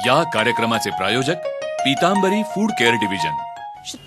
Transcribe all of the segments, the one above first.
या कार्यक्रमाचे प्रायोजक पीतांबरी फूड केअर डिव्हिजन।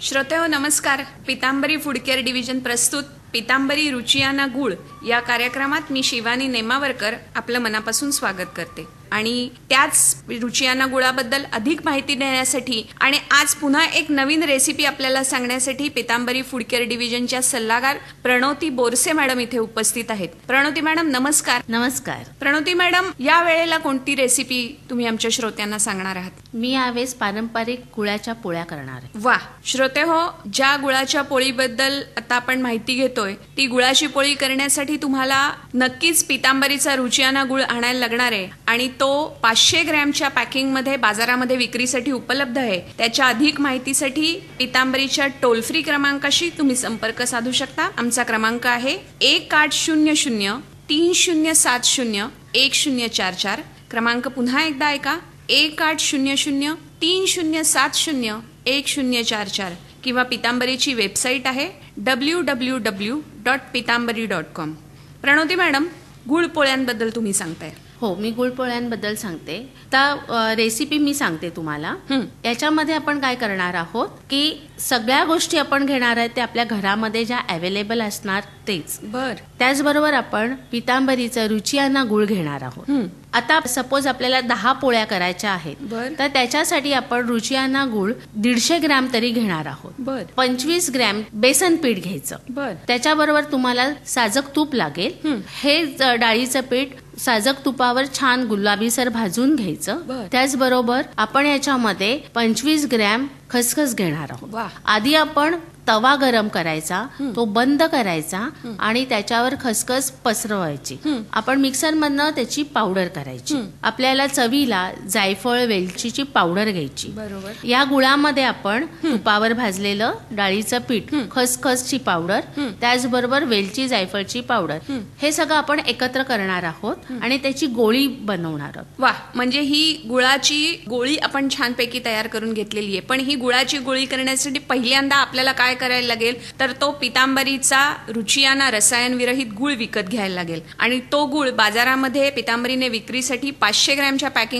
श्रोतेहो नमस्कार। पीतांबरी फूड केअर डिव्हिजन प्रस्तुत पीतांबरी रुचियाना गुळ या कार्यक्रमात मी शिवानी नेमावरकर आपलं मनापासून स्वागत करते आणि त्याच रुचियाना गुळाबद्दल अधिक माहिती देण्यासाठी आणि आज पुन्हा एक नवीन रेसिपी आपल्याला सांगण्यासाठी पीतांबरी फूड केअर डिव्हिजनच्या सल्लागार प्रणोती बोरसे मॅडम इथे उपस्थित आहेत। प्रणोती मॅडम नमस्कार। नमस्कार। प्रणोती मॅडम, या वेळेला कोणती रेसिपी तुम्ही आमच्या श्रोत्यांना सांगणार आहात? मी यावेळेस पारंपरिक गुळाच्या पोळ्या करणार आहे। वा श्रोतेहो, ज्या गुळाच्या पोळीबद्दल आता आपण माहिती घेतोय ती गुळाची पोळी करण्यासाठी तुम्हाला नक्कीच पीतांबरीचा रुचियाना गुळ आणायला लागणार आहे आणि तो 500 ग्रॅमच्या पॅकिंग मध्ये बाजारामध्ये विक्रीसाठी उपलब्ध आहे। त्याच्या अधिक माहितीसाठी पीतांबरीच्या टोल फ्री क्रमांकाशी तुम्ही संपर्क साधू शकता। आमचा क्रमांक आहे 1800 3070 1044। क्रमांक पुन्हा एकदा ऐका, 1800 3070 1044 किंवा पीतांबरीची वेबसाईट आहे www.pitambari.com। प्रणोती मॅडम, गुळपोळ्यांबद्दल तुम्ही सांगताय। हो, मी गुळपोळ्यांबद्दल सांगते। आता रेसिपी मी सांगते तुम्हाला। याच्यामध्ये आपण काय करणार आहोत की सगळ्या गोष्टी आपण घेणार आहे ते आपल्या घरामध्ये ज्या अवेलेबल असणार तेच। त्याचबरोबर आपण पीतांबरीचा रुचियाना गुळ घेणार आहोत। आता सपोज आपल्याला 10 पोळ्या करायच्या आहेत तर त्याच्यासाठी आपण रुचियाना गुळ 150 ग्रॅम तरी घेणार आहोत। 25 ग्रॅम बेसन पीठ घ्यायचं। त्याच्याबरोबर तुम्हाला साजक तूप लागेल। हे डाळीचं पीठ साजक तुपावर छान गुलाबीसर भाजून घ्यायचं। त्याचबरोबर आपण याच्यामध्ये 25 ग्रॅम खसखस घेणार आहोत। आधी आपण तवा गरम करायचा, तो बंद करायचा आणि त्याच्यावर खसखस पसरवायची। आपण मिक्सर मधनं त्याची पावडर करायची। आपल्याला चवीला जायफळ वेलचीची पावडर घ्यायची। या गुळामध्ये आपण तुपावर भाजलेलं डाळीचं पीठ, खसखसची पावडर, त्याचबरोबर वेलची जायफळची पावडर, हे सगळं आपण एकत्र करणार आहोत आणि त्याची गोळी बनवणार आहोत। वा, म्हणजे ही गुळाची गोळी आपण छानपैकी तयार करून घेतलेली आहे। पण ही गुळाची गोळी करण्यासाठी पहिल्यांदा आपल्याला काय करायला लागेल तर तो पीतांबरीचा रुचियाना रसायन विरहित गुळ विकत घ्यायला लागेल आणि तो गुळ बाजारामध्ये पीतांबरीने विक्रीसाठी 500 ग्रॅमच्या पॅकिंग